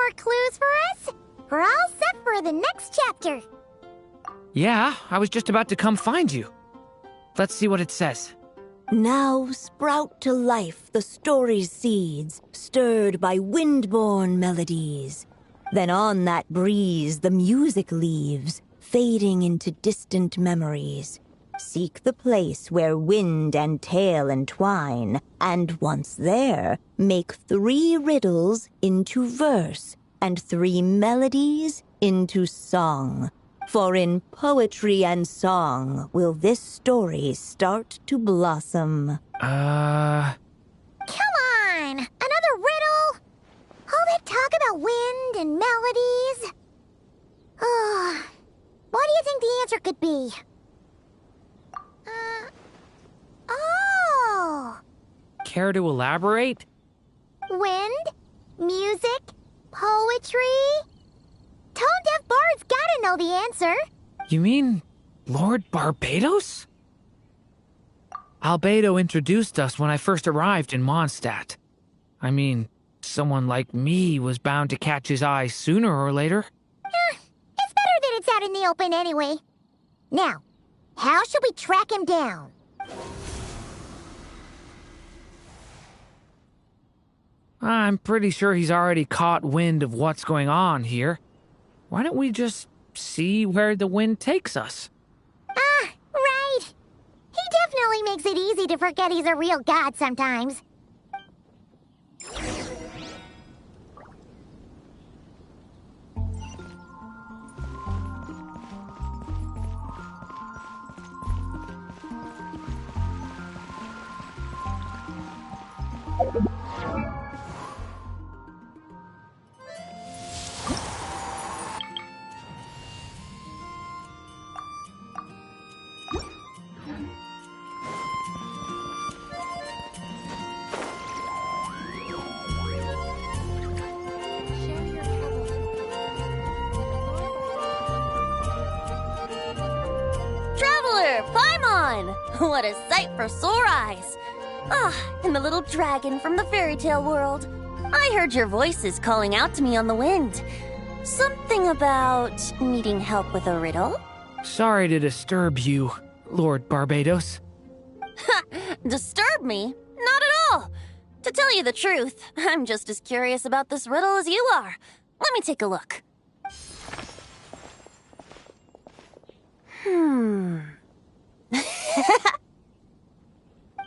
more clues for us? We're all set for the next chapter. Yeah, I was just about to come find you. Let's see what it says. Now sprout to life the story's seeds, stirred by wind-born melodies. Then on that breeze the music leaves, fading into distant memories. Seek the place where wind and tale entwine, and once there, make 3 riddles into verse, and 3 melodies into song. For in poetry and song will this story start to blossom. Come on! Another riddle? All that talk about wind and melodies? What do you think the answer could be? Oh! Care to elaborate? Wind? Music? Poetry? Tone-deaf bards gotta know the answer. You mean Lord Barbados? Albedo introduced us when I first arrived in Mondstadt. I mean, someone like me was bound to catch his eye sooner or later. It's better that it's out in the open anyway. Now, how should we track him down? I'm pretty sure he's already caught wind of what's going on here. Why don't we just see where the wind takes us? Right. He definitely makes it easy to forget he's a real god sometimes. What a sight for sore eyes! And the little dragon from the fairy tale world. I heard your voices calling out to me on the wind. Something about needing help with a riddle? Sorry to disturb you, Lord Barbados. Disturb me? Not at all! To tell you the truth, I'm just as curious about this riddle as you are. Let me take a look.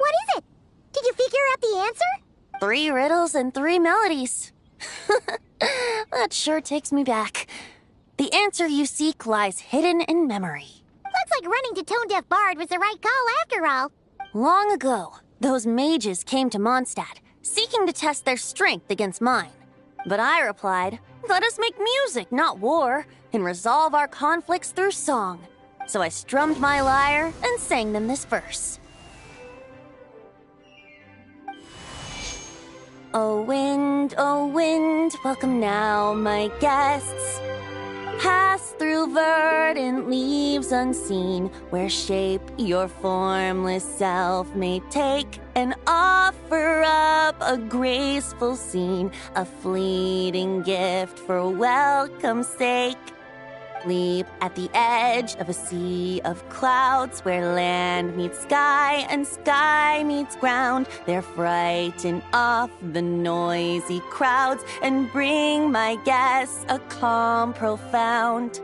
What is it? Did you figure out the answer? 3 riddles and 3 melodies. That sure takes me back. The answer you seek lies hidden in memory. Looks like running to Tone-Deaf Bard was the right call after all. Long ago, those mages came to Mondstadt, seeking to test their strength against mine. But I replied, let us make music, not war, and resolve our conflicts through song. So I strummed my lyre and sang them this verse. O wind, welcome now, my guests. Pass through verdant leaves unseen, where shape your formless self may take, and offer up a graceful scene, a fleeting gift for welcome's sake. Leap at the edge of a sea of clouds, where land meets sky and sky meets ground. There frighten off the noisy crowds and bring my guests a calm profound.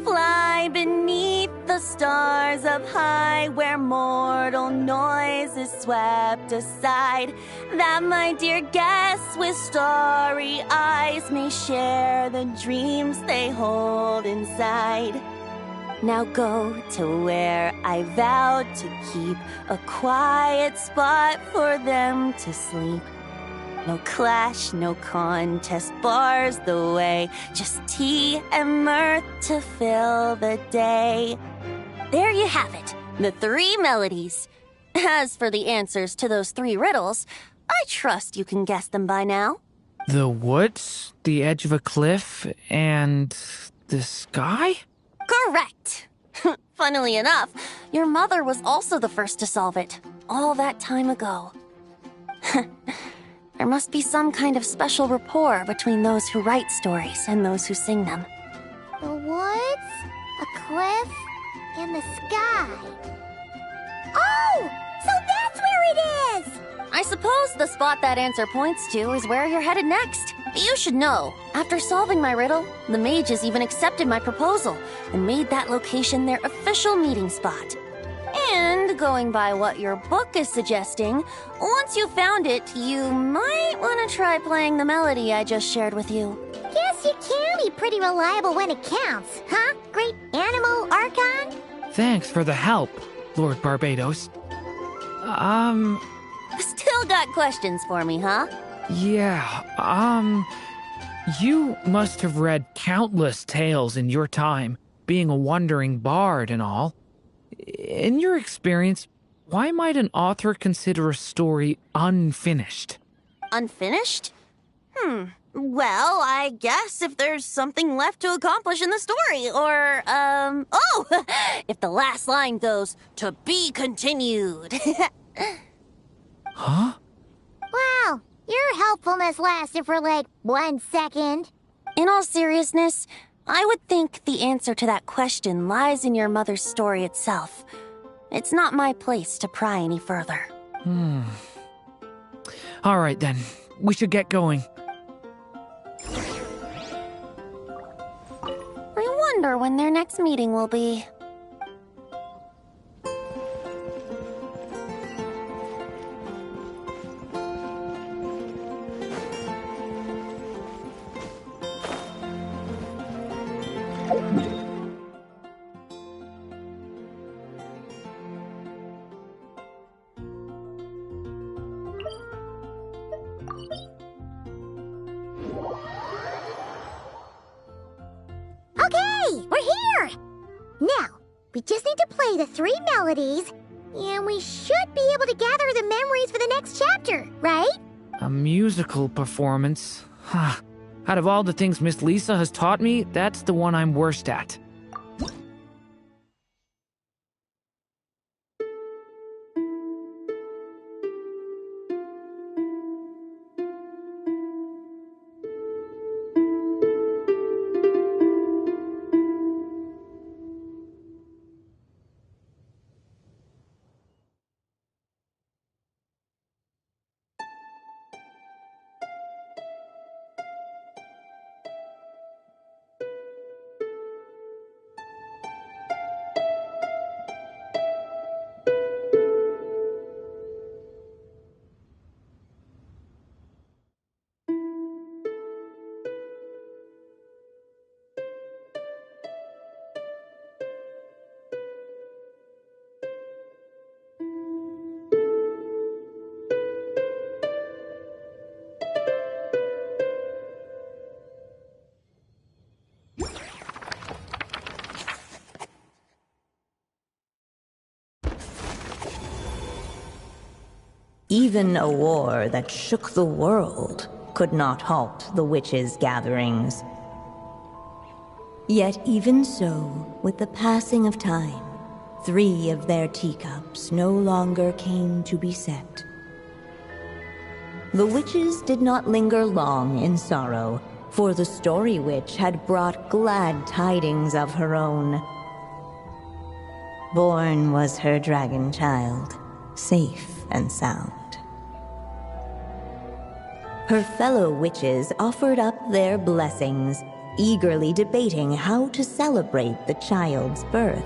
Fly beneath the stars up high, where mortal noise is swept aside, that my dear guests with starry eyes may share the dreams they hold inside. Now go to where I vowed to keep a quiet spot for them to sleep. No clash, no contest bars the way, just tea and mirth to fill the day. There you have it, the 3 melodies. As for the answers to those 3 riddles, I trust you can guess them by now. The woods, the edge of a cliff, and the sky? Correct! Funnily enough, your mother was also the first to solve it, all that time ago. Her must be some kind of special rapport between those who write stories and those who sing them. The woods, a cliff, and the sky. Oh! So that's where it is! I suppose the spot that answer points to is where you're headed next. You should know, after solving my riddle, the mages even accepted my proposal and made that location their official meeting spot. And going by what your book is suggesting, once you found it, you might want to try playing the melody I just shared with you. Guess you can be pretty reliable when it counts, huh? Great Animal Archon? Thanks for the help, Lord Barbados. Still got questions for me, huh? Yeah, you must have read countless tales in your time, being a wandering bard and all. In your experience, why might an author consider a story unfinished? Unfinished? Well, I guess if there's something left to accomplish in the story, or, if the last line goes, "To be continued." Huh? Wow, your helpfulness lasted for like 1 second. In all seriousness, I would think the answer to that question lies in your mother's story itself. It's not my place to pry any further. All right then, we should get going. I wonder when their next meeting will be. Okay, we're here! Now, we just need to play the 3 melodies, and we should be able to gather the memories for the next chapter, right? A musical performance? Huh. Out of all the things Miss Lisa has taught me, that's the one I'm worst at. Even a war that shook the world could not halt the witches' gatherings. Yet even so, with the passing of time, 3 of their teacups no longer came to be set. The witches did not linger long in sorrow, for the Story Witch had brought glad tidings of her own. Born was her dragon child, safe and sound. Her fellow witches offered up their blessings, eagerly debating how to celebrate the child's birth.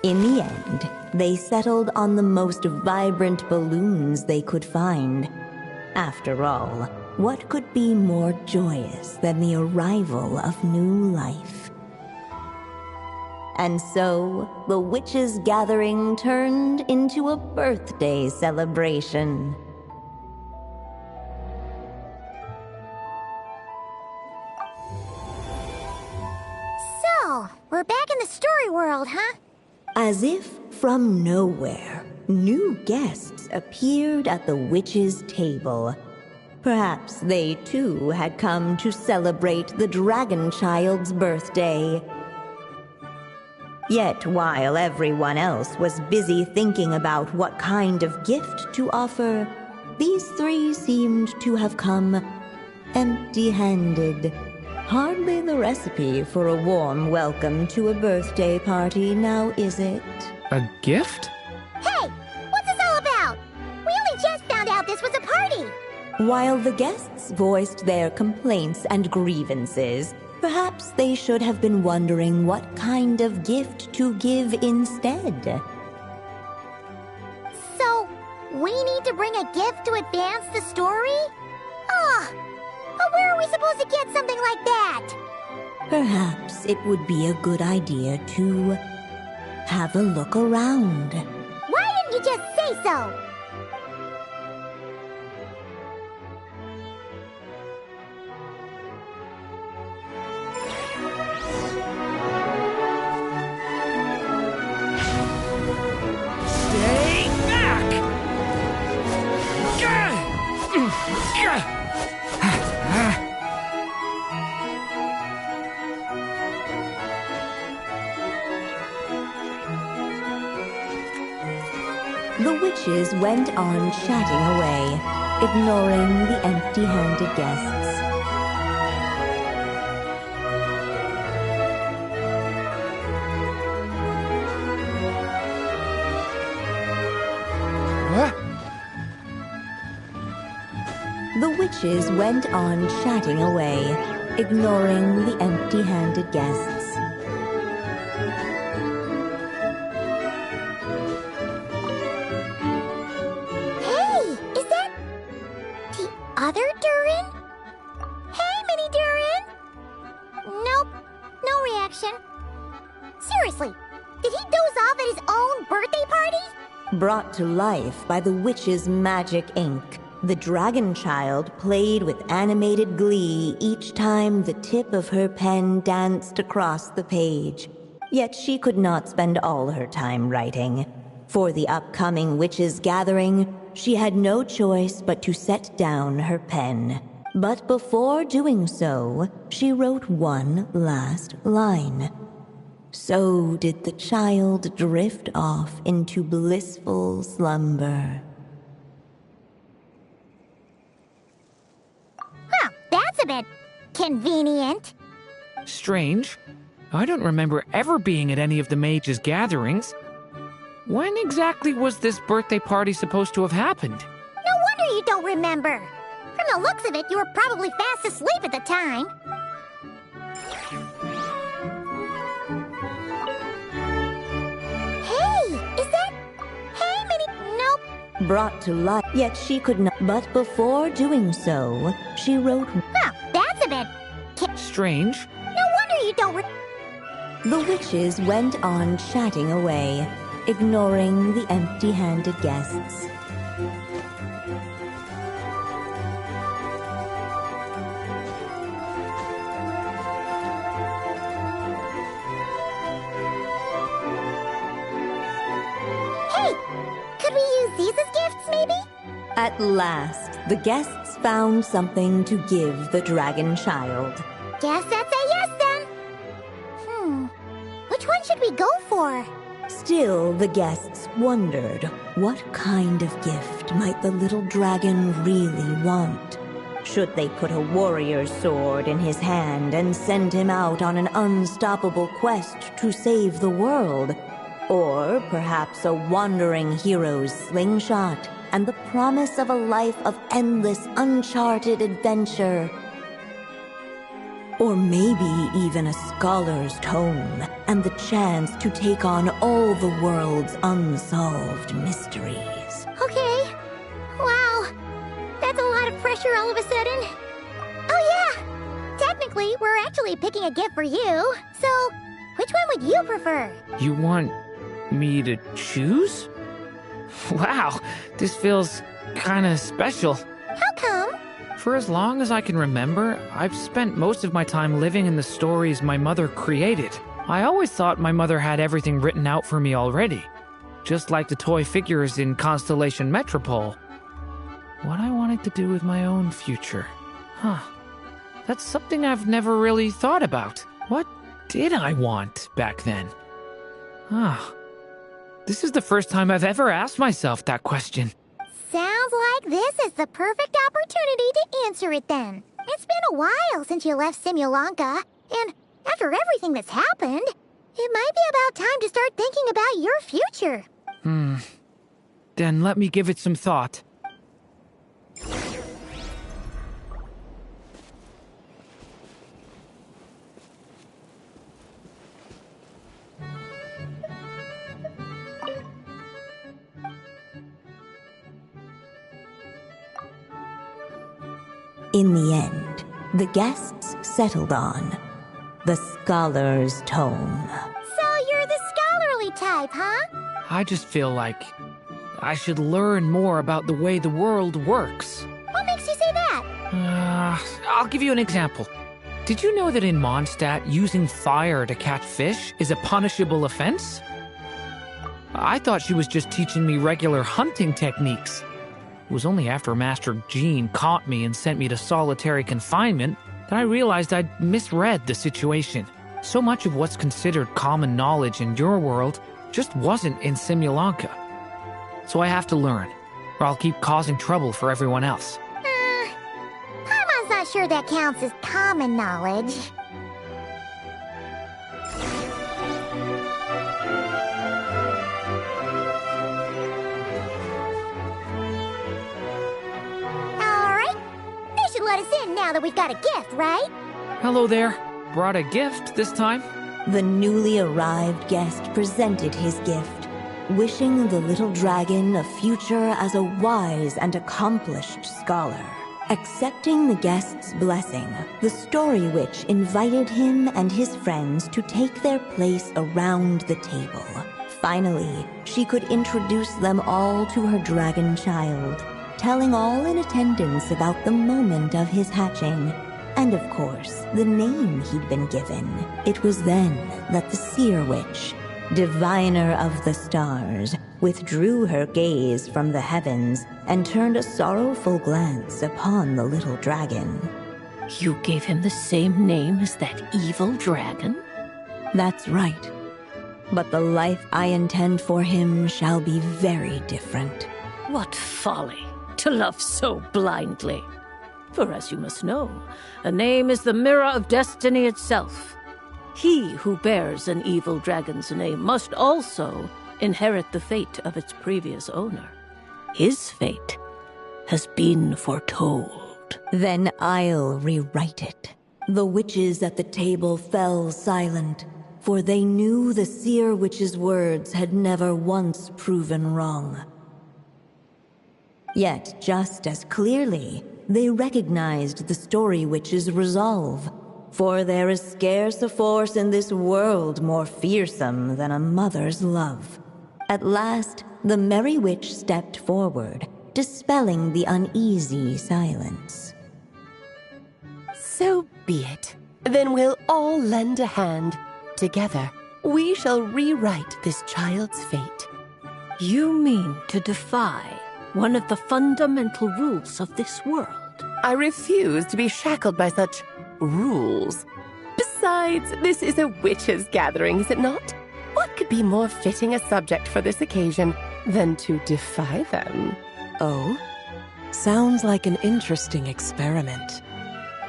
In the end, they settled on the most vibrant balloons they could find. After all, what could be more joyous than the arrival of new life? And so, the witches' gathering turned into a birthday celebration. So, we're back in the story world, huh? As if from nowhere, new guests appeared at the witches' table. Perhaps they too had come to celebrate the dragon child's birthday. Yet while everyone else was busy thinking about what kind of gift to offer, these three seemed to have come empty-handed. Hardly the recipe for a warm welcome to a birthday party, now is it? A gift? Hey, what's this all about? We only just found out this was a party. While the guests voiced their complaints and grievances, perhaps they should have been wondering what kind of gift to give instead. So, we need to bring a gift to advance the story? But where are we supposed to get something like that? Perhaps it would be a good idea to have a look around. Why didn't you just say so? Stay back! The witches went on chatting away, ignoring the empty-handed guests. What? The witches went on chatting away, ignoring the empty-handed guests. Hey, is that the other Durin? Hey, Mini Durin! Nope, no reaction. Seriously, did he doze off at his own birthday party? Brought to life by the witch's magic ink, the dragon child played with animated glee each time the tip of her pen danced across the page. Yet she could not spend all her time writing. For the upcoming witches' gathering, she had no choice but to set down her pen. But before doing so, she wrote one last line. So did the child drift off into blissful slumber. Huh, that's a bit convenient. Strange. I don't remember ever being at any of the mages' gatherings. When exactly was this birthday party supposed to have happened? No wonder you don't remember. From the looks of it, you were probably fast asleep at the time. Hey, is that... Hey, Mini... Nope. Brought to life, yet she could not. But before doing so, she wrote. Huh, that's a bit... Strange. No wonder you don't The witches went on chatting away, ignoring the empty-handed guests. Hey, could we use these as gifts, maybe? At last, the guests found something to give the dragon child. Guess that's a yes, then. Which one should we go for? Still, the guests wondered, what kind of gift might the little dragon really want? Should they put a warrior's sword in his hand and send him out on an unstoppable quest to save the world? Or perhaps a wandering hero's slingshot and the promise of a life of endless, uncharted adventure? Or maybe even a scholar's tome and the chance to take on all the world's unsolved mysteries. Okay. Wow. That's a lot of pressure all of a sudden. Oh yeah. Technically, we're actually picking a gift for you. So, which one would you prefer? You want me to choose? Wow, this feels kinda special. How come? For as long as I can remember, I've spent most of my time living in the stories my mother created. I always thought my mother had everything written out for me already, just like the toy figures in Constellation Metropole. what I wanted to do with my own future. Huh. That's something I've never really thought about. What did I want back then? Ah. This is the first time I've ever asked myself that question. Sounds like this is the perfect opportunity to answer it then. It's been a while since you left Simulanka, and after everything that's happened, it might be about time to start thinking about your future. Then let me give it some thought. In the end, the guests settled on the scholar's tome. So you're the scholarly type, huh? I just feel like I should learn more about the way the world works. What makes you say that? I'll give you an example. Did you know that in Mondstadt, using fire to catch fish is a punishable offense? I thought she was just teaching me regular hunting techniques. It was only after Master Jean caught me and sent me to solitary confinement that I realized I'd misread the situation. So much of what's considered common knowledge in your world just wasn't in Simulanka. So I have to learn, or I'll keep causing trouble for everyone else. Paimon's not sure that counts as common knowledge. Let us in now that we've got a gift, right? Hello there. Brought a gift this time? The newly arrived guest presented his gift, wishing the little dragon a future as a wise and accomplished scholar. Accepting the guest's blessing, the story witch invited him and his friends to take their place around the table. Finally, she could introduce them all to her dragon child, telling all in attendance about the moment of his hatching, and of course, the name he'd been given. It was then that the seer witch, diviner of the stars, withdrew her gaze from the heavens and turned a sorrowful glance upon the little dragon. You gave him the same name as that evil dragon? That's right. But the life I intend for him shall be very different. What folly to love so blindly. For as you must know, a name is the mirror of destiny itself. He who bears an evil dragon's name must also inherit the fate of its previous owner. His fate has been foretold. Then I'll rewrite it. The witches at the table fell silent, for they knew the seer witch's words had never once proven wrong. Yet, just as clearly, they recognized the story witch's resolve. For there is scarce a force in this world more fearsome than a mother's love. At last, the merry witch stepped forward, dispelling the uneasy silence. So be it. Then we'll all lend a hand. Together, we shall rewrite this child's fate. You mean to defy one of the fundamental rules of this world? I refuse to be shackled by such rules. Besides, this is a witches' gathering, is it not? What could be more fitting a subject for this occasion than to defy them? Oh? Sounds like an interesting experiment.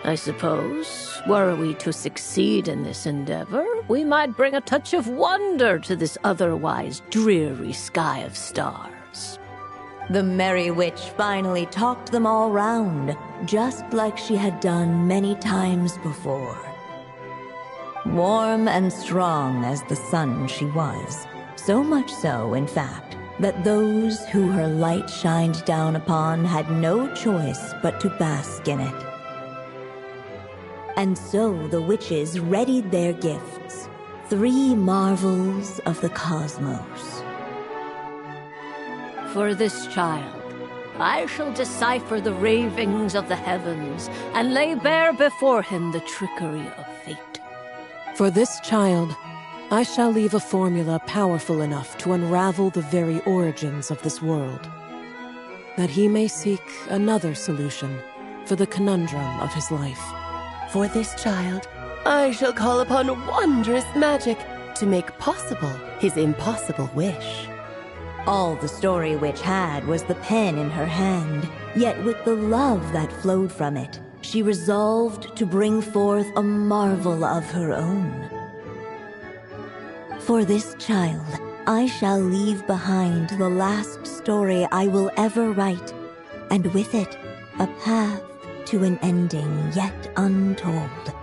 I suppose, were we to succeed in this endeavor, we might bring a touch of wonder to this otherwise dreary sky of stars. The merry witch finally talked them all round, just like she had done many times before. Warm and strong as the sun she was, so much so, in fact, that those who her light shined down upon had no choice but to bask in it. And so the witches readied their gifts, 3 marvels of the cosmos. For this child, I shall decipher the ravings of the heavens and lay bare before him the trickery of fate. For this child, I shall leave a formula powerful enough to unravel the very origins of this world. that he may seek another solution for the conundrum of his life. For this child, I shall call upon wondrous magic to make possible his impossible wish. All the Story Witch had was the pen in her hand, yet with the love that flowed from it, she resolved to bring forth a marvel of her own. For this child, I shall leave behind the last story I will ever write, and with it, a path to an ending yet untold.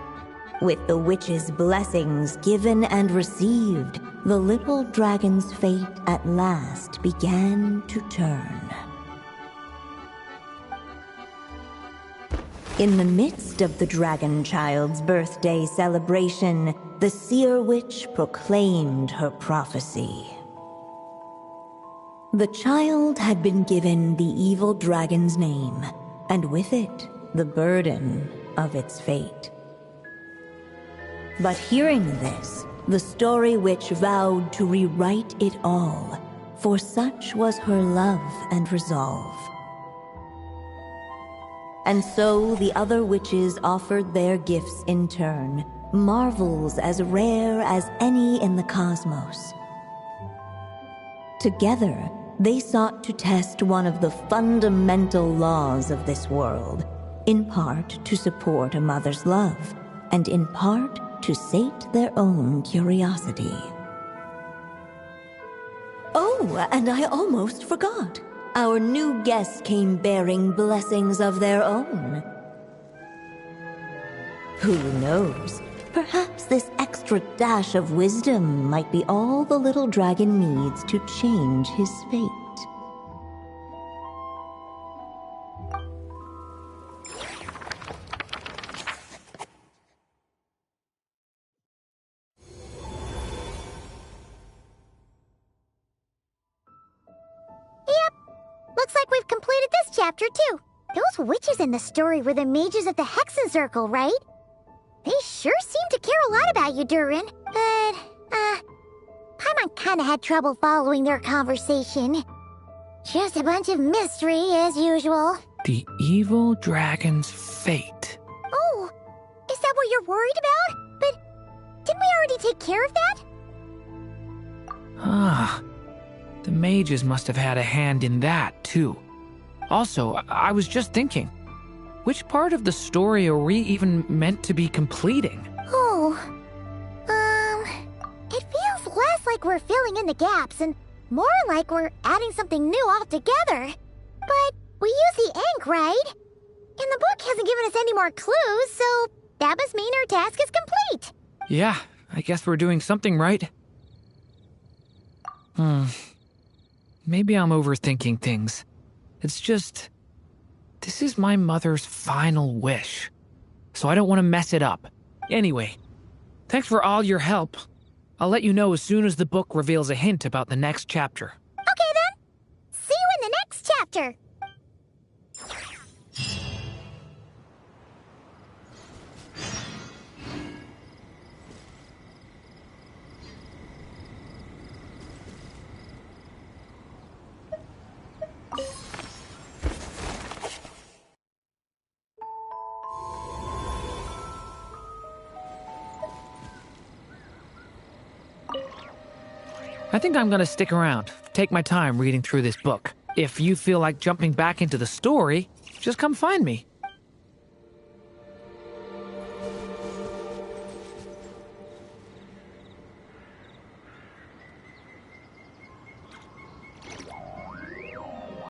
With the witch's blessings given and received, the little dragon's fate at last began to turn. In the midst of the dragon child's birthday celebration, the seer witch proclaimed her prophecy. The child had been given the evil dragon's name, and with it, the burden of its fate. But hearing this, the Story Witch vowed to rewrite it all, for such was her love and resolve. And so the other witches offered their gifts in turn, marvels as rare as any in the cosmos. Together, they sought to test one of the fundamental laws of this world, in part to support a mother's love, and in part to sate their own curiosity. Oh, and I almost forgot. Our new guests came bearing blessings of their own. Who knows? Perhaps this extra dash of wisdom might be all the little dragon needs to change his fate. Looks like we've completed this chapter, too. Those witches in the story were the mages of the Hexen Circle, right? They sure seem to care a lot about you, Durin. But, Paimon kinda had trouble following their conversation. Just a bunch of mystery, as usual. The evil dragon's fate. Oh, is that what you're worried about? But didn't we already take care of that? Ah, the mages must have had a hand in that, too. Also, I was just thinking, which part of the story are we even meant to be completing? Oh, it feels less like we're filling in the gaps and more like we're adding something new altogether. But we use the ink, right? And the book hasn't given us any more clues, so that must mean our task is complete. Yeah, I guess we're doing something right. Maybe I'm overthinking things. It's just, this is my mother's final wish, so I don't want to mess it up. Anyway, thanks for all your help. I'll let you know as soon as the book reveals a hint about the next chapter. Okay then. See you in the next chapter. I think I'm gonna stick around, take my time reading through this book. If you feel like jumping back into the story, just come find me.